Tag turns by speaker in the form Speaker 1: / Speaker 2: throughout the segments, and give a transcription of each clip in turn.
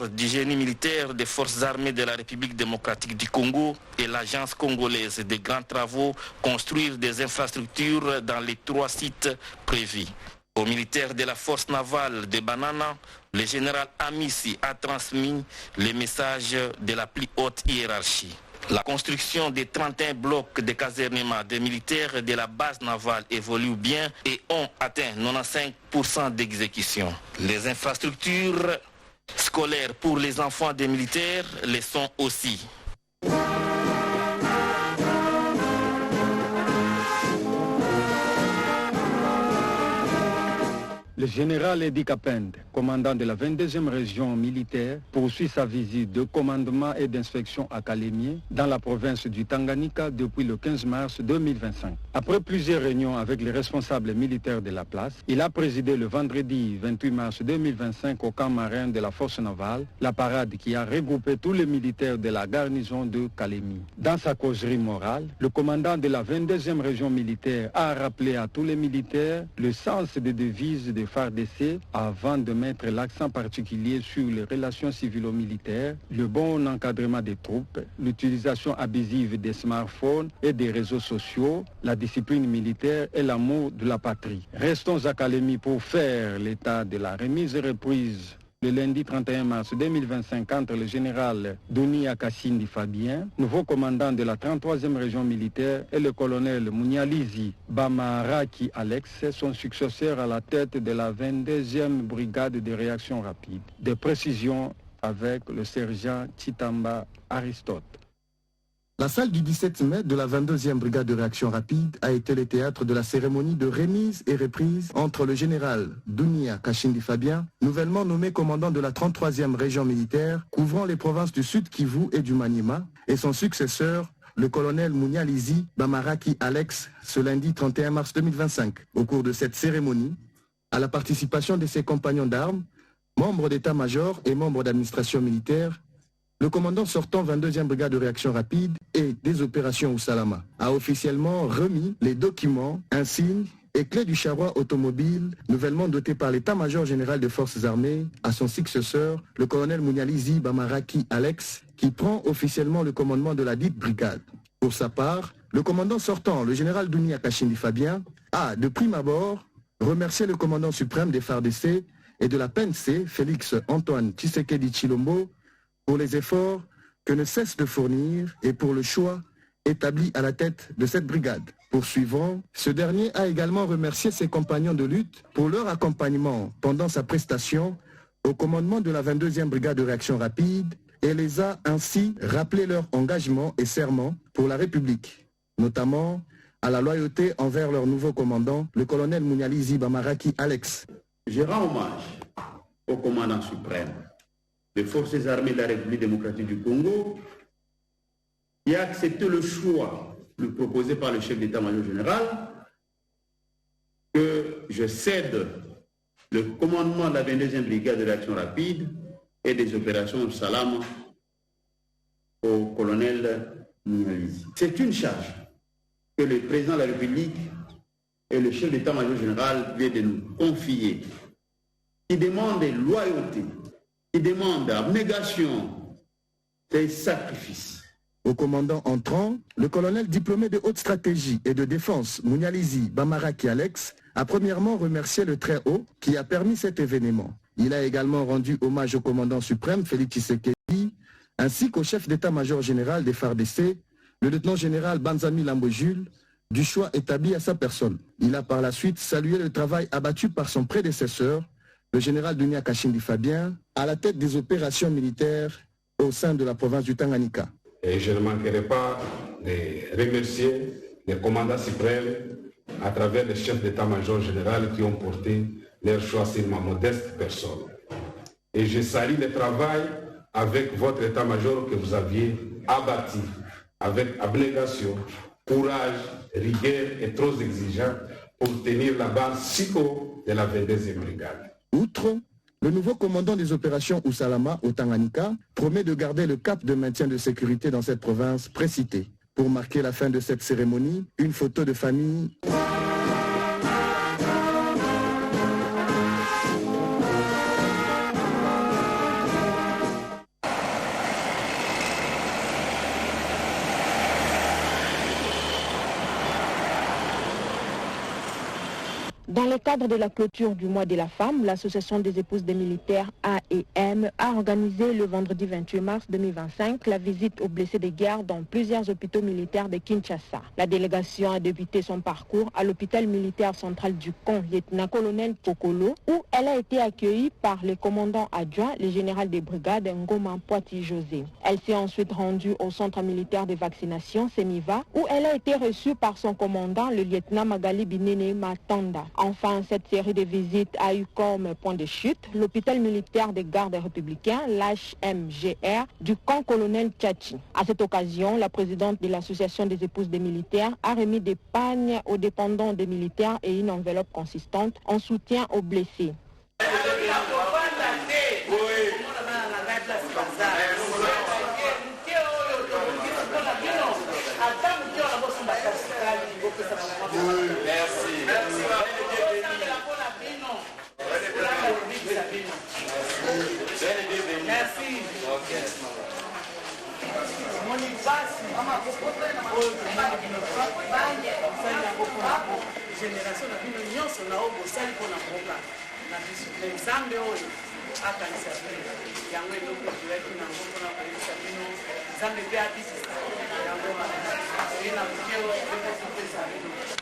Speaker 1: corps du génie militaire des forces armées de la République démocratique du Congo et l'agence congolaise des grands travaux construire des infrastructures dans les 3 sites prévus. Aux militaires de la force navale de Banana, le général Amissi a transmis les messages de la plus haute hiérarchie. La construction des 31 blocs de casernement des militaires de la base navale évolue bien et ont atteint 95% d'exécution. Les infrastructures scolaires pour les enfants des militaires le sont aussi.
Speaker 2: Le général Edi Kapende, commandant de la 22e région militaire, poursuit sa visite de commandement et d'inspection à Kalemie, dans la province du Tanganyika, depuis le 15 mars 2025. Après plusieurs réunions avec les responsables militaires de la place, il a présidé le vendredi 28 mars 2025 au camp marin de la force navale, la parade qui a regroupé tous les militaires de la garnison de Kalemie. Dans sa causerie morale, le commandant de la 22e région militaire a rappelé à tous les militaires le sens des devises de FARDC avant de mettre l'accent particulier sur les relations civilo-militaires, le bon encadrement des troupes, l'utilisation abusive des smartphones et des réseaux sociaux, la discipline militaire et l'amour de la patrie. Restons à Kalemie pour faire l'état de la remise et reprise le lundi 31 mars 2025 entre le général Dunia Kasindi Fabien, nouveau commandant de la 33e région militaire, et le colonel Munyalizi Bamaraki Alex, son successeur à la tête de la 22e brigade de réaction rapide. Des précisions avec le sergent Chitamba Aristote.
Speaker 3: La salle du 17 mai de la 22e brigade de réaction rapide a été le théâtre de la cérémonie de remise et reprise entre le général Dunia Kashindi Fabien, nouvellement nommé commandant de la 33e région militaire, couvrant les provinces du Sud Kivu et du Maniema, et son successeur, le colonel Munyalizi Bamaraki Alex, ce lundi 31 mars 2025. Au cours de cette cérémonie, à la participation de ses compagnons d'armes, membres d'état-major et membres d'administration militaire, le commandant sortant 22e brigade de réaction rapide et des opérations Usalama a officiellement remis les documents, insignes et clés du charroi automobile nouvellement doté par l'état-major général des forces armées à son successeur, le colonel Munyalizi Bamaraki Alex, qui prend officiellement le commandement de la dite brigade. Pour sa part, le commandant sortant, le général Dunia Kashindi Fabien, a, de prime abord, remercié le commandant suprême des FARDC et de la PNC, Félix Antoine Tshisekedi Tshilombo, pour les efforts que ne cesse de fournir et pour le choix établi à la tête de cette brigade. Poursuivant, ce dernier a également remercié ses compagnons de lutte pour leur accompagnement pendant sa prestation au commandement de la 22e brigade de réaction rapide et les a ainsi rappelé leur engagement et serment pour la République, notamment à la loyauté envers leur nouveau commandant, le colonel Munyalizi Bamaraki Alex.
Speaker 4: Je rends hommage au commandant suprême des forces armées de la République démocratique du Congo, qui a accepté le choix proposé par le chef d'état-major général, que je cède le commandement de la 22e brigade de réaction rapide et des opérations Salam au colonel Munyalizi. C'est une charge que le président de la République et le chef d'état-major général viennent de nous confier, qui demande loyauté, qui demande abnégation, des sacrifices.
Speaker 3: Au commandant entrant, le colonel diplômé de haute stratégie et de défense Munyalizi Bamaraki Alex a premièrement remercié le Très-Haut qui a permis cet événement. Il a également rendu hommage au commandant suprême Félix Tshisekedi ainsi qu'au chef d'état-major général des FARDC, le lieutenant-général Banzami Lambo Jules, du choix établi à sa personne. Il a par la suite salué le travail abattu par son prédécesseur, le général Dunia Kashindi Fabien, à la tête des opérations militaires au sein de la province du Tanganyika.
Speaker 5: Et je ne manquerai pas de remercier les commandants suprêmes à travers les chefs d'état-major général qui ont porté leur choix sur ma modeste personne. Et je salue le travail avec votre état-major que vous aviez abattu avec abnégation, courage, rigueur et trop exigeant pour tenir la base si haut de la 22e brigade.
Speaker 3: Outre, le nouveau commandant des opérations Usalama au Tanganyika promet de garder le cap de maintien de sécurité dans cette province précitée. Pour marquer la fin de cette cérémonie, une photo de famille.
Speaker 6: Dans le cadre de la clôture du mois de la femme, l'association des épouses des militaires AEM a organisé le vendredi 28 mars 2025 la visite aux blessés de guerre dans plusieurs hôpitaux militaires de Kinshasa. La délégation a débuté son parcours à l'hôpital militaire central du camp, lieutenant-colonel Kokolo, où elle a été accueillie par le commandant adjoint, le général des brigades Ngoma Poiti José. Elle s'est ensuite rendue au centre militaire de vaccination, Semiva, où elle a été reçue par son commandant, le lieutenant Magali Binene Matanda. Enfin, cette série de visites a eu comme point de chute l'hôpital militaire des gardes républicains, l'HMGR, du camp colonel Tchachi. À cette occasion, la présidente de l'association des épouses des militaires a remis des pagnes aux dépendants des militaires et une enveloppe consistante en soutien aux blessés.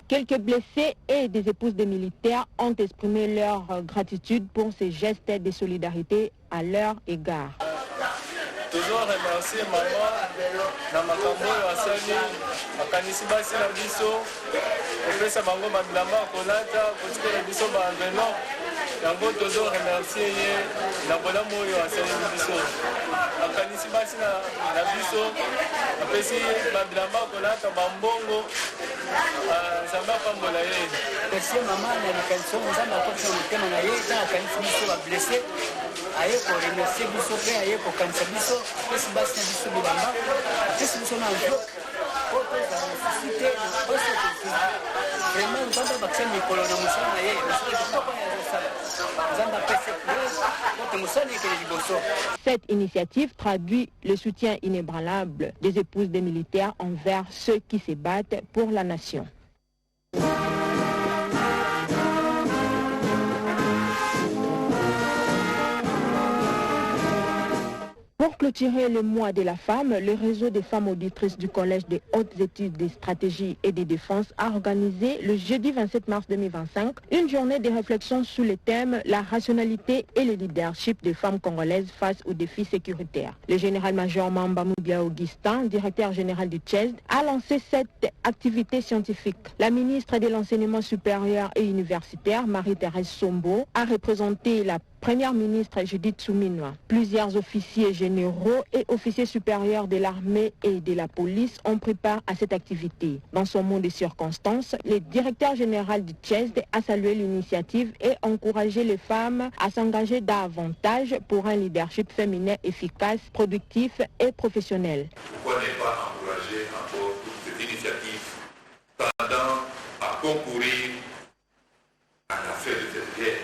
Speaker 6: Quelques blessés et des épouses des militaires ont exprimé leur gratitude pour ces gestes de solidarité à leur égard.
Speaker 7: Toujours remercier maman na makambo ya asali makanisi basi na biso opesa bango mabilamba kolata kotikela biso baenveloppe yango tozo remercier ye na bolamu oyo asali biso makanisi basi na biso apesi mabilamba kolata bambongo nzambe apambola ye.
Speaker 8: Merci maman na likanisi nzambe akokisa motema na ye na akanisi biso bablesse aye koremercie biso mpe aye kokanisa biso apesi basi na biso bilamba apesi biso na nzo po tozala necessité oso vraiment nzambe abakisa mikolo na mosala na ye mosala kitoko ya azosala nzambe apesi pote mosala ekele liboso.
Speaker 6: Cette initiative traduit le soutien inébranlable des épouses des militaires envers ceux qui se battent pour la nation. Pour clôturer le mois de la femme, le réseau des femmes auditrices du Collège des hautes études des stratégies et des défenses a organisé le jeudi 27 mars 2025 une journée de réflexion sous le thème « La rationalité et le leadership des femmes congolaises face aux défis sécuritaires ». Le général-major Mamba Moubia Augustin, directeur général du CHESD, a lancé cette activité scientifique. La ministre de l'Enseignement supérieur et universitaire, Marie-Thérèse Sombo, a représenté la Première ministre Judith Suminwa. Plusieurs officiers généraux et officiers supérieurs de l'armée et de la police ont pris part à cette activité. Dans son mot de circonstances, le directeur général du CHESD a salué l'initiative et encouragé les femmes à s'engager davantage pour un leadership féminin efficace, productif et professionnel.
Speaker 9: Pourquoi ne pas encourager encore toute cette initiative tendant à concourir à la fin de cette guerre?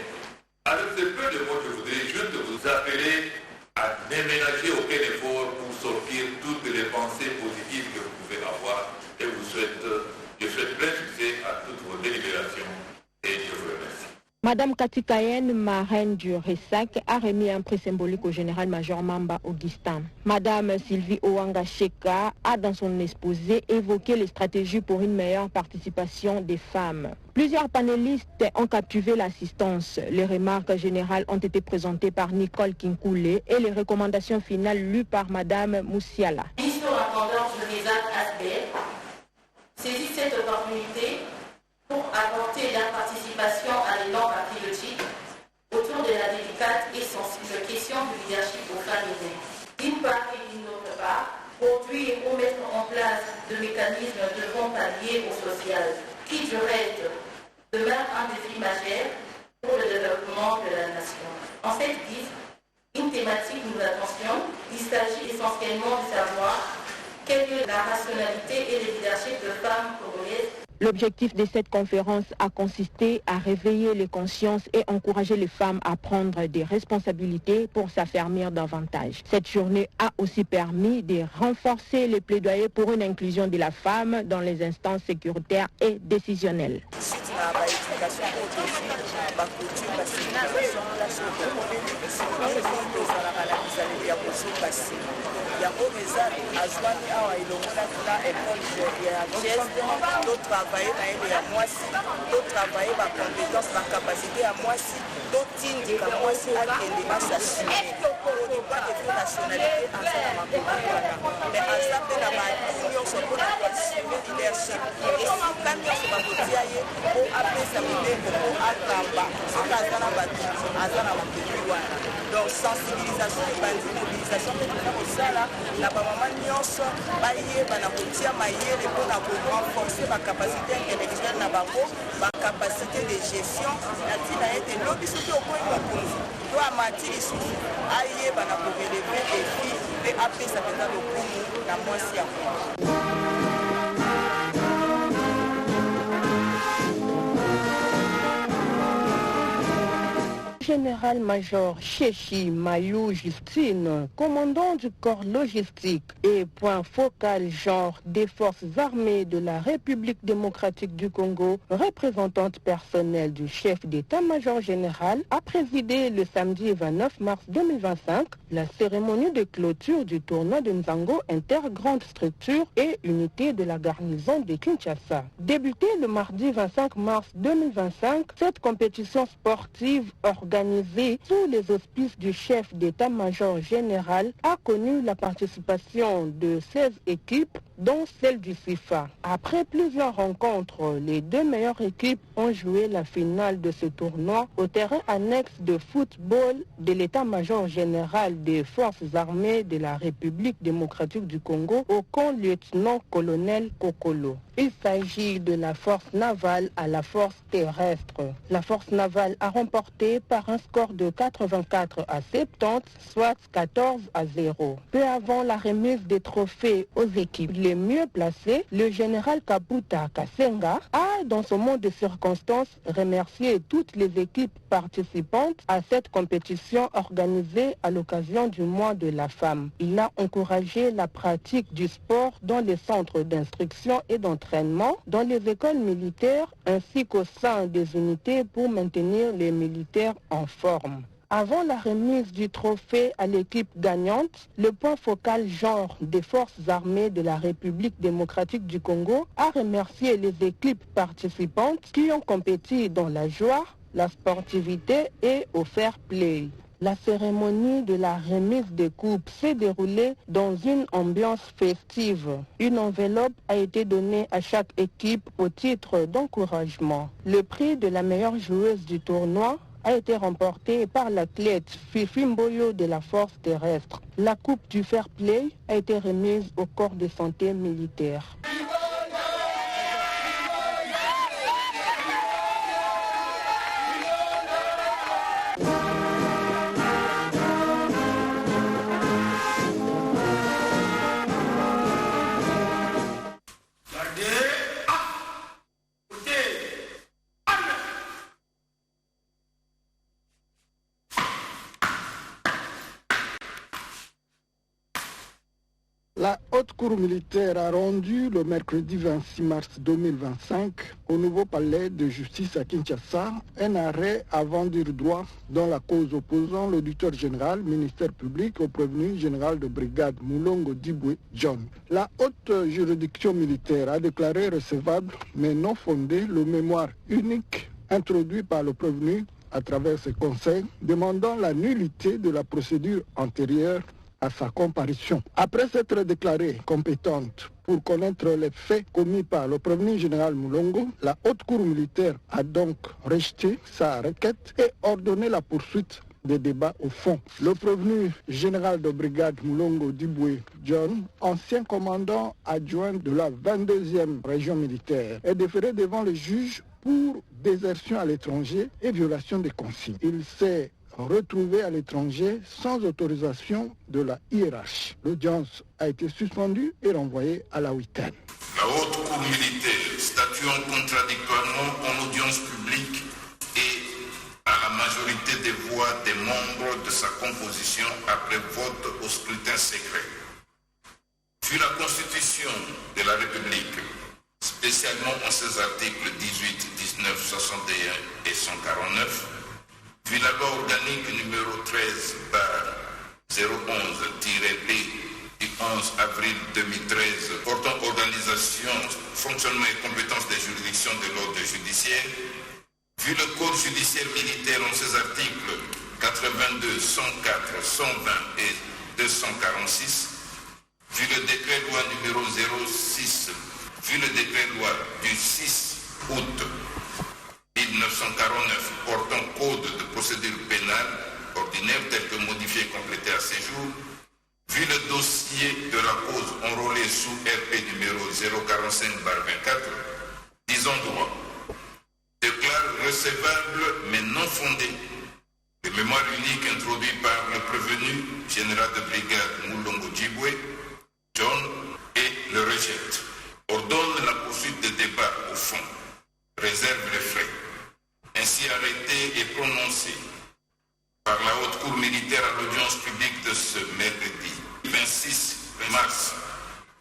Speaker 9: Avec ce peu de mots, je voudrais juste vous appeler à déménager aucun effort pour sortir toutes les pensées positives que vous pouvez avoir. Et je souhaite plein succès à toutes vos délibérations et je vous remercie.
Speaker 6: Madame Cathy Kayen, marraine du RESAC, a remis un prix symbolique au général-major Mamba Augustin. Madame Sylvie Ouanga Cheka a dans son exposé évoqué les stratégies pour une meilleure participation des femmes. Plusieurs panélistes ont captivé l'assistance. Les remarques générales ont été présentées par Nicole Kinkoulé et les recommandations finales lues par Madame Moussiala.
Speaker 10: Ministre intendant du RESAC Asbel saisit cette opportunité pour apporter la participation à l'élan patriotique autour de la délicate et sensible question du leadership au féminin. D'une part et d'une autre part, produire ou mettre en place de mécanismes de fonds pallier au social qui, je reste, demeure un défi majeur pour le développement de la nation. En cette guise, une thématique nous attention, il s'agit essentiellement de savoir quelle est la rationalité et le leadership de femmes congolaises.
Speaker 6: L'objectif de cette conférence a consisté à réveiller les consciences et encourager les femmes à prendre des responsabilités pour s'affermir davantage. Cette journée a aussi permis de renforcer les plaidoyers pour une inclusion de la femme dans les instances sécuritaires et décisionnelles.
Speaker 11: explication pour aussi ma culture, ma civilisation, la chose tozalaka na bizaleli ya kozoka nsima yango eza azwani awa elongolaki na école ya geste totravaille na yelo ya mwasi totravaille bacompétence bacapacité ya mwasi totindika mwasi akende asasime odoba defo nationalité aza na makoki wana mais aza mpe na baadini nyonso mpona koassume leadership esika nyonso bakotia ye mpo apesa mibeko mpo atamba soki aza na bato aza na makoki wana donc sensibilisation ebandi mobilisation mpe tona kosala na bamama nyonso bayeba na kotia mayele mpona korenforce bacapacité intellectuelle na bango bacapacité de gestion na ntina ete lobi soki okoyi mokonzi to amati lisusu ayeba na koreleve defi mpe apesa mpenza lokumu na mwasi yango.
Speaker 6: Général-major Chechi Mayou Justine, commandant du corps logistique et point focal genre des forces armées de la République démocratique du Congo, représentante personnelle du chef d'état-major général, a présidé le samedi 29 mars 2025 la cérémonie de clôture du tournoi de Nzango inter-grande structure et unité de la garnison de Kinshasa. Débutée le mardi 25 mars 2025, cette compétition sportive organisée sous les auspices du chef d'état-major général a connu la participation de 16 équipes, dont celle du FIFA. Après plusieurs rencontres, les deux meilleures équipes ont joué la finale de ce tournoi au terrain annexe de football de l'état-major général des forces armées de la République démocratique du Congo au camp lieutenant-colonel Kokolo. Il s'agit de la force navale à la force terrestre. La force navale a remporté par un score de 84 à 70, soit 14-0. Peu avant la remise des trophées aux équipes les mieux placées, le général Kabuta Kasenga a, dans ce monde de circonstances, remercié toutes les équipes participantes à cette compétition organisée à l'occasion du mois de la femme. Il a encouragé la pratique du sport dans les centres d'instruction et d'entraînement, dans les écoles militaires ainsi qu'au sein des unités pour maintenir les militaires en forme. Avant la remise du trophée à l'équipe gagnante, le point focal genre des forces armées de la République démocratique du Congo a remercié les équipes participantes qui ont compéti dans la joie, la sportivité et au fair play. La cérémonie de la remise des coupes s'est déroulée dans une ambiance festive. Une enveloppe a été donnée à chaque équipe au titre d'encouragement. Le prix de la meilleure joueuse du tournoi a été remporté par l'athlète Fifi Mboyo de la force terrestre. La coupe du fair play a été remise au corps de santé militaire.
Speaker 2: La Haute Cour militaire a rendu le mercredi 26 mars 2025 au nouveau palais de justice à Kinshasa un arrêt avant dire droit dans la cause opposant l'auditeur général, ministère public, au prévenu général de brigade Moulongo Dibwe John. La haute juridiction militaire a déclaré recevable mais non fondé le mémoire unique introduit par le prévenu à travers ses conseils, demandant la nullité de la procédure antérieure à sa comparution. Après s'être déclarée compétente pour connaître les faits commis par le prévenu général Moulongo, la Haute Cour militaire a donc rejeté sa requête et ordonné la poursuite des débats au fond. Le prévenu général de brigade Moulongo Dibwe John, ancien commandant adjoint de la 22e région militaire, est déféré devant le juge pour désertion à l'étranger et violation des consignes. Il s'est retrouvé à l'étranger sans autorisation de la IRH. L'audience a été suspendue et renvoyée à la huitaine.
Speaker 9: La Haute Cour militaire, statuant contradictoirement en audience publique et à la majorité des voix des membres de sa composition après vote au scrutin secret, sur la Constitution de la République, spécialement en ses articles 18, 19, 61 et 149, vu la loi organique numéro 13/011-B du 11 avril 2013 portant organisation, fonctionnement et compétences des juridictions de l'ordre judiciaire, vu le Code judiciaire militaire en ses articles 82, 104, 120 et 246, vu le décret-loi numéro 06, vu le décret-loi du 6 août 1949 portant Code de procédure pénale ordinaire tel que modifié et complété à ce jour, vu le dossier de la cause enrôlée sous RP numéro 045/24, disons droit, déclare recevable mais non fondé le mémoire unique introduit par le prévenu général de brigade Moulongo Djibwe, John, et le rejette. Ordonne la poursuite des débats au fond, réserve les frais. Ainsi arrêté et prononcé par la Haute Cour militaire à l'audience publique de ce mercredi 26 mars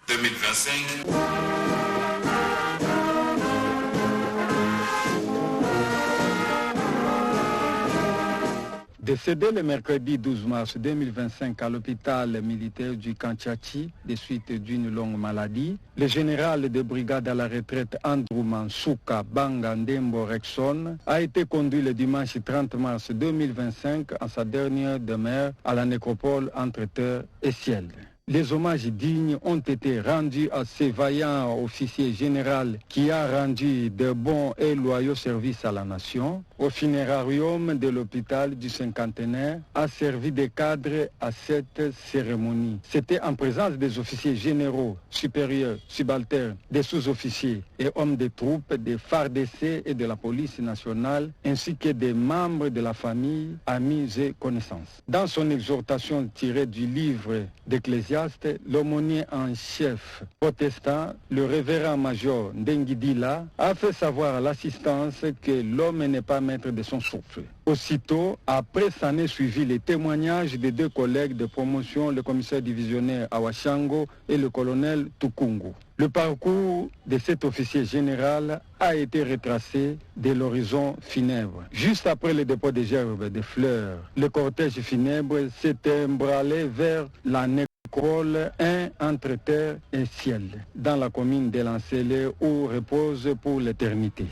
Speaker 9: 2025.
Speaker 2: Décédé le mercredi 12 mars 2025 à l'hôpital militaire du Kanchachi des suites d'une longue maladie, le général de brigade à la retraite Andrew Mansouka Bangandembo Rexon a été conduit le dimanche 30 mars 2025 en sa dernière demeure à la nécropole entre terre et ciel. Les hommages dignes ont été rendus à ce vaillant officier général qui a rendu de bons et loyaux services à la nation. Au funérarium de l'hôpital du cinquantenaire a servi de cadre à cette cérémonie. C'était en présence des officiers généraux, supérieurs, subalternes, des sous-officiers et hommes de troupes, des FARDC et de la police nationale, ainsi que des membres de la famille, amis et connaissances. Dans son exhortation tirée du livre d'Ecclésiaste, l'aumônier en chef protestant, le révérend major Ndengidila, a fait savoir à l'assistance que l'homme n'est pas maître de son souffle. Aussitôt, après s'en est suivi les témoignages des deux collègues de promotion, le commissaire divisionnaire Awashango et le colonel Tukungu. Le parcours de cet officier général a été retracé de l'horizon funèbre. Juste après le dépôt des gerbes de fleurs, le cortège funèbre s'est emballé vers la nécropole, un entre terre et ciel, dans la commune de Lancélé où repose pour l'éternité.